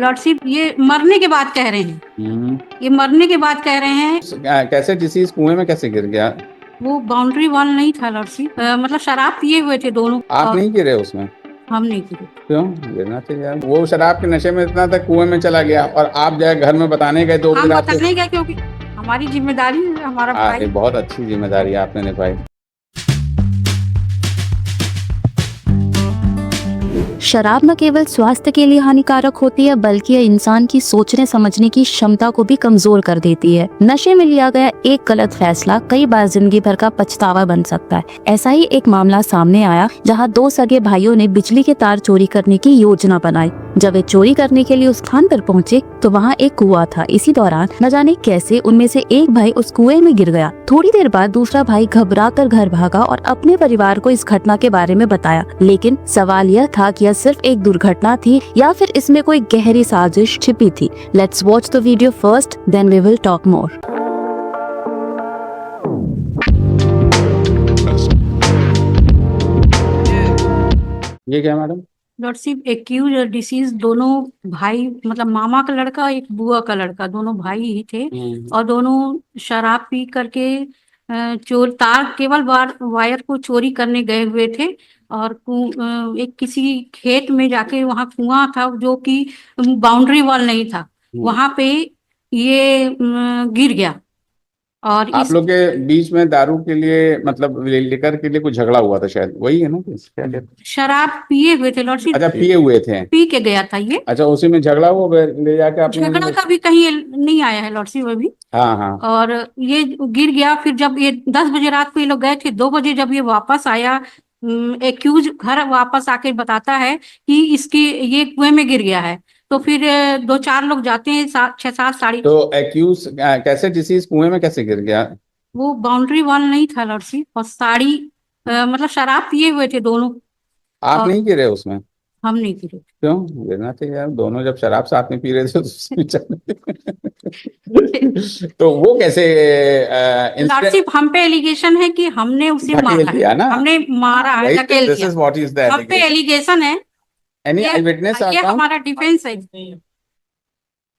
Lordship ये मरने के बाद कह रहे हैं। ये मरने के बाद कह रहे हैं। कैसे डिसीज कुएं में कैसे गिर गया? वो बाउंड्री वॉल नहीं था लॉर्डशिप, मतलब शराब पिए हुए थे दोनों। आप नहीं गिरे उसमें? हम नहीं गिरे। क्यों गिरना चाहिए यार? वो शराब के नशे में इतना तक कुएं में चला गया और आप जो है घर में बताने गए तो हम फिर आपसे बताने गए क्योंकि हमारी जिम्मेदारी है, हमारा भाई। बहुत अच्छी जिम्मेदारी आपने निभाई। शराब न केवल स्वास्थ्य के लिए हानिकारक होती है बल्कि यह इंसान की सोचने समझने की क्षमता को भी कमजोर कर देती है। नशे में लिया गया एक गलत फैसला कई बार जिंदगी भर का पछतावा बन सकता है। ऐसा ही एक मामला सामने आया जहां दो सगे भाइयों ने बिजली के तार चोरी करने की योजना बनाई। जब वे चोरी करने के लिए उस स्थान पर पहुंचे तो वहां एक कुआं था। इसी दौरान न जाने कैसे उनमें से एक भाई उस कुएं में गिर गया। थोड़ी देर बाद दूसरा भाई घबराकर घर भागा और अपने परिवार को इस घटना के बारे में बताया। लेकिन सवाल यह था कि यह सिर्फ एक दुर्घटना थी या फिर इसमें कोई गहरी साजिश छिपी थी। Let's watch the video first, then we will talk more. ये क्या मैडम? लॉर्डशिप एक्यूज और डिसीज दोनों भाई, मतलब मामा का लड़का एक बुआ का लड़का, दोनों भाई ही थे। और दोनों शराब पी करके चोर तार केबल वायर को चोरी करने गए हुए थे। और एक किसी खेत में जाके वहां कुआं था जो कि बाउंड्री वॉल नहीं था, वहां पे ये गिर गया। और आप लोग के बीच में दारू के लिए, मतलब लिकर के लिए कुछ झगड़ा हुआ था शायद, वही है ना? क्या कहते? शराब पिए हुए थे लॉर्डशिप। अच्छा, पिए हुए थे, पी के गया था ये। अच्छा, उसी में झगड़ा हुआ, ले जाके आपने? झगड़ा का भी कहीं नहीं आया है लॉर्डशिप अभी। हाँ हाँ। और ये गिर गया। फिर जब ये 10 बजे रात को ये लोग गए थे, 2 बजे जब ये वापस आया, एक्यूज घर वापस आके बताता है कि इसकी ये कुएं में गिर गया है। तो फिर 2-4 लोग जाते हैं, 6-7 साड़ी। तो एक्यूज कैसे डिसीज कुएं में कैसे गिर गया? वो बाउंड्री वॉल नहीं था लॉर्डशिप, और साड़ी मतलब शराब पिए हुए थे दोनों। आप नहीं गिरे उसमें? हम नहीं गिरे। क्यों गिरना चाहिए यार? दोनों जब शराब साथ में पी रहे थे तो उसमें तो वो कैसे लॉर्डशिप हम पे एलिगेशन है कि हमने उसे मारा है ना? हमने मारा है, धकेल दिया। हम पे एलिगेशन है। Any I witness? ये हमारा डिफेंस है।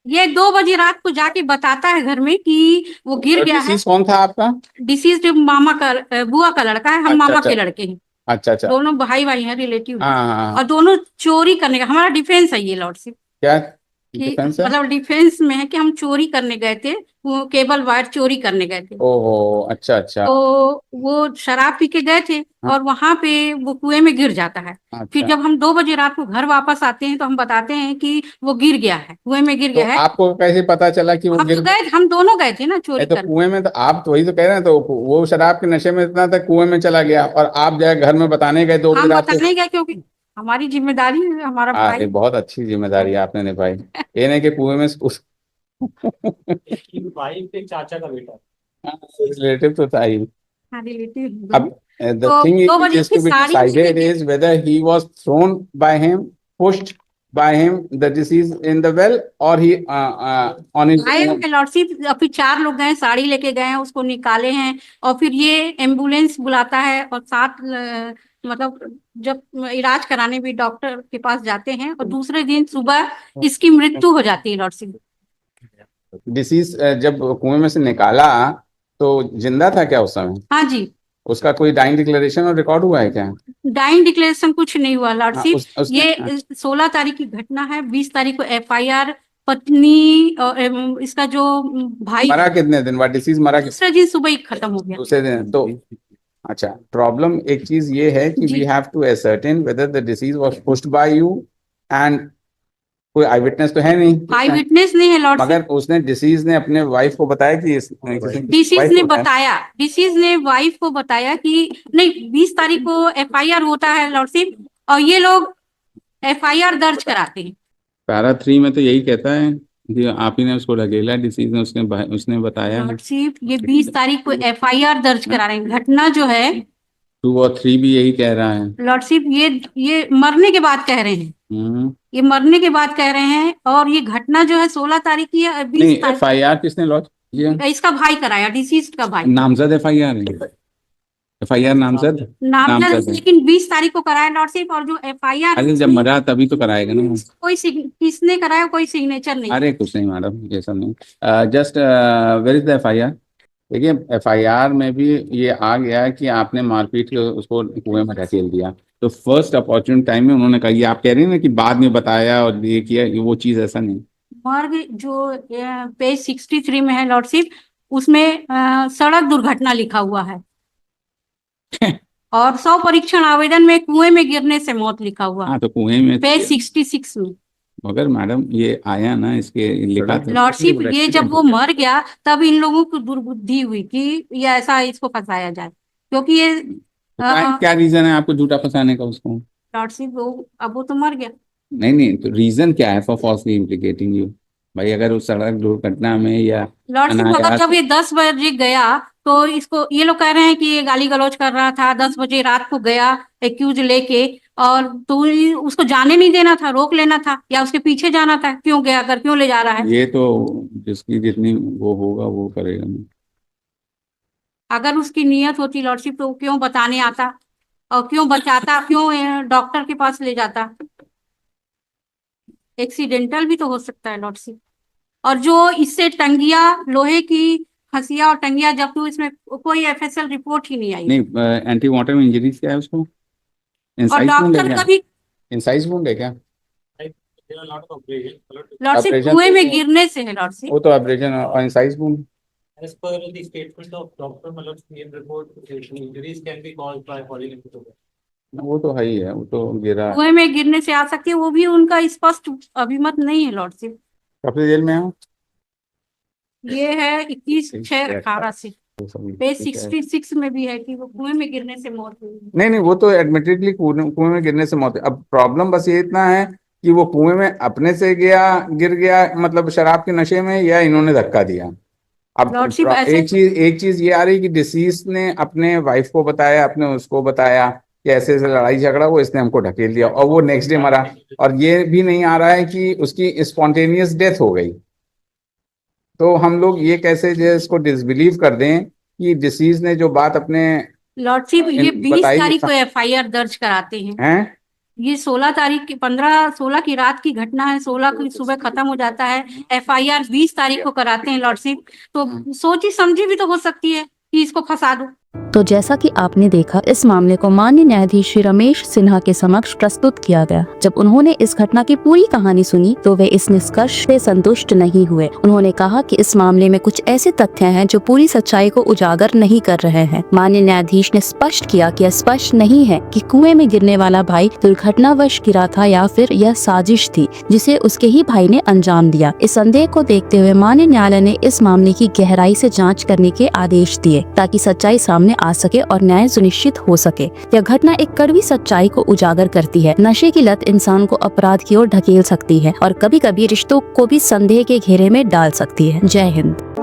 ये 2 बजे रात को जाके बताता है घर में कि वो गिर गया है। डिसीज कौन था आपका? डिसीज मामा का, बुआ का लड़का है। हम मामा के लड़के हैं। अच्छा अच्छा। दोनों भाई हैं, रिलेटिव। हाँ। और दोनों चोरी करने का हमारा डिफेंस है ये लॉर्डशिप। क्या कि डिफेंस है? मतलब डिफेंस में है कि हम चोरी करने गए थे, वो केबल वायर चोरी करने गए थे। ओहो, अच्छा अच्छा। तो वो शराब पी के गए थे। हाँ? और वहां पे वो कुएं में गिर जाता है। अच्छा। फिर जब हम 2 बजे रात को घर वापस आते हैं तो हम बताते हैं कि वो गिर गया है, कुएं में गिर गया है। आपको कैसे पता चला कि वो हम गिर तो गए, हम दोनों गए थे ना चोरी तो करने। कुएं में? तो आप तो वही तो कह रहे हैं, तो वो शराब के नशे में इतना तक कुएं में चला गया और आप जो है घर में बताने गए तो हम फिर आपसे बताने गए क्योंकि हमारी जिम्मेदारी है, हमारा भाई। बहुत अच्छी जिम्मेदारी आपने निभाई। ये नहीं कि कुएं में भाई के चाचा का बेटा। रिलेटिव तो था ही। हाँ, रिलेटिव। अब the thing is to be decided is whether he was thrown by him, pushed by him, the disease in the well, or he on his own. Lordship अभी 4 लोग गए, साड़ी लेके गए हैं, उसको निकाले हैं। और फिर ये एम्बुलेंस बुलाता है और साथ मतलब जब इलाज कराने भी डॉक्टर के पास जाते हैं, और दूसरे दिन सुबह इसकी मृत्यु हो जाती है लॉर्डशिप। डिसीज जब कुएं में से निकाला तो जिंदा था क्या उस समय? हाँ जी। उसका कोई डाइंग डिक्लेरेशन और रिकॉर्ड हुआ है क्या? डाइंग डिक्लेरेशन कुछ नहीं हुआ लॉर्डशिप। ये 16 तारीख की घटना है। 20 तारीख को FIR, पत्नी और इसका जो भाई मरा कितने दिन बाद? डिसीज मरा दूसरे दिन सुबह ही खत्म हो गया। दूसरे दिन तो अच्छा। प्रॉब्लम एक चीज ये है कि we have to ascertain whether the disease was pushed by you, and कोई आई विटनेस तो है नहीं। आई विटनेस नहीं है लॉर्डशिप। मगर उसने डिसीज ने अपने वाइफ को बताया कि डिसीज ने वाइफ को बताया कि नहीं, 20 तारीख को FIR होता है लॉर्डशिप, और ये लोग FIR दर्ज कराते हैं। पैरा 3 में तो यही कहता है कि आप ही ने उसको ढकेला, डिसीज ने उसने बताया। लॉर्डशिप ये 20 तारीख को FIR दर्ज करा रहे हैं। घटना जो है 2 और 3 भी यही कह रहा है लॉर्डशिप। ये मरने के बाद कह रहे हैं। ये मरने के बाद कह रहे हैं। और ये घटना जो है 16 तारीख की है। 20 तारीख FIR किसने लॉन्च किया? इसका भाई कराया, डिसीज का भाई। नामजद FIR है। FIR नामजद? नामजद, नामजद है। लेकिन 20 तारीख को कराया लॉर्डशिप, और जो FIR अरे जब मरा तभी तो कराएगा ना। कोई किसने कराया, कोई सिग्नेचर नहीं। अरे कुछ नहीं मैडम, ये सब नहीं। Just where is the FIR? देखिए FIR में भी ये आ गया कि आपने मारपीट के उसको कुएं में ढकेल दिया, तो फर्स्ट अपॉर्चुनिटी टाइम में उन्होंने कहा, ये आप कह रही हैं ना कि बाद में बताया और ये किया, वो चीज ऐसा नहीं। मर्ग जो पेज 63 में है लॉर्डशिप, उसमें सड़क दुर्घटना लिखा हुआ है और 100 परीक्षण आवेदन में कुएं में गिरने से मौत लिखा हुआ है। हाँ तो कुएं में पेज 66 में। मगर मैडम ये आया ना, इसके लिखा था लॉर्डशिप, ये जब वो मर गया तब इन लोगों को दुर्बुद्धि हुई कि ये ऐसा इसको फंसाया जाए, क्योंकि ये क्या रीजन है आपको झूठा फंसाने का उसको? लॉर्डशिप अब वो तो मर गया। नहीं, तो रीजन क्या है फॉर फॉल्सली इम्प्लीकेटिंग यू? भाई अगर उस सड़क दुर्घटना में या लॉर्डशिप, अगर जब ये 10 बजे गया तो इसको, ये लोग कह रहे हैं कि ये गाली गलौज कर रहा था, 10 बजे रात को गया एक्यूज लेके, और तो उसको जाने नहीं देना था, रोक लेना था, या उसके पीछे जाना था, क्यों गया कर, क्यों ले जा रहा है? ये तो जिसकी जितनी वो होगा वो करेगा ना। अगर उसकी नीयत होती लॉर्डशिप, तो क्यों बताने आता और क्यों बचाता, क्यों डॉक्टर के पास ले जाता? एक्सीडेंटल भी तो हो सकता है लॉर्डशिप। और जो इससे टंगिया, लोहे की हंसिया और टंगिया जब्त हुई, इसमें कोई FSL रिपोर्ट ही नहीं आई। नहीं, एंटी वाटर में इंजरीज क्या है उसको? और इंसाइज वुंड है डॉक्टर क्या? का भी इंसाइज वुंड है क्या? लॉर्डशिप Abrasion कुएं में तो- गिरने से है लॉर्डशिप। वो तो एब्रेजन और incise wound. As per the statement of Dr. Malak's PM report, injuries can be caused by falling into the well. वो तो है ही है, वो तो गिरा। कुएं में गिरने से आ सकती है, वो भी उनका स्पष्ट अभिमत नहीं है लॉर्डशिप। कब से जेल में हो? ये है 21/6/18 से। वो सब पेज ठीक है। 66 में भी है कि वो कुएं में गिरने से मौत हुई। नहीं, वो तो एडमिटेडली कुएं में गिरने से मौत है। अब प्रॉब्लम बस ये इतना है कि वो कुएं में अपने से गिर गया, मतलब शराब के नशे में, या इन्होंने धक्का दिया। अब लॉर्डशिप ऐसे- एक चीज ये आ रही कि डिसीज ने अपने वाइफ को बताया, अपने उसको बताया कि ऐसे ऐसे लड़ाई झगड़ा, वो इसने हमको ढकेल दिया, और वो नेक्स्ट डे मरा। और ये भी नहीं आ रहा है कि उसकी स्पॉन्टेनियस डेथ हो गई। तो हम लोग ये कैसे जो है इसको डिसबिलीव कर दें कि डिसीज ने जो बात अपने लॉर्डशिप, ये 20 बताइए। तारीख को FIR दर्ज कराते हैं। हैं, ये 16 तारीख की 15-16 की रात की घटना है, 16 की सुबह खत्म हो जाता है। FIR 20 तारीख को कराते हैं लॉर्डशिप। तो सोची समझी भी तो हो सकती है कि इसको फंसा दो। तो जैसा कि आपने देखा, इस मामले को माननीय न्यायाधीश श्री रमेश सिन्हा के समक्ष प्रस्तुत किया गया। जब उन्होंने इस घटना की पूरी कहानी सुनी तो वे इस निष्कर्ष से संतुष्ट नहीं हुए। उन्होंने कहा कि इस मामले में कुछ ऐसे तथ्य हैं जो पूरी सच्चाई को उजागर नहीं कर रहे हैं। माननीय न्यायाधीश ने स्पष्ट किया कि स्पष्ट नहीं है कि कुएं में गिरने वाला भाई दुर्घटनावश गिरा था या फिर यह साजिश थी जिसे उसके ही भाई ने अंजाम दिया। इस संदेह को देखते हुए माननीय न्यायालय ने इस मामले की गहराई से जाँच करने के आदेश दिए ताकि सच्चाई सामने आ सके और न्याय सुनिश्चित हो सके। यह घटना एक कड़वी सच्चाई को उजागर करती है। नशे की लत इंसान को अपराध की ओर ढकेल सकती है और कभी-कभी रिश्तों को भी संदेह के घेरे में डाल सकती है। जय हिंद।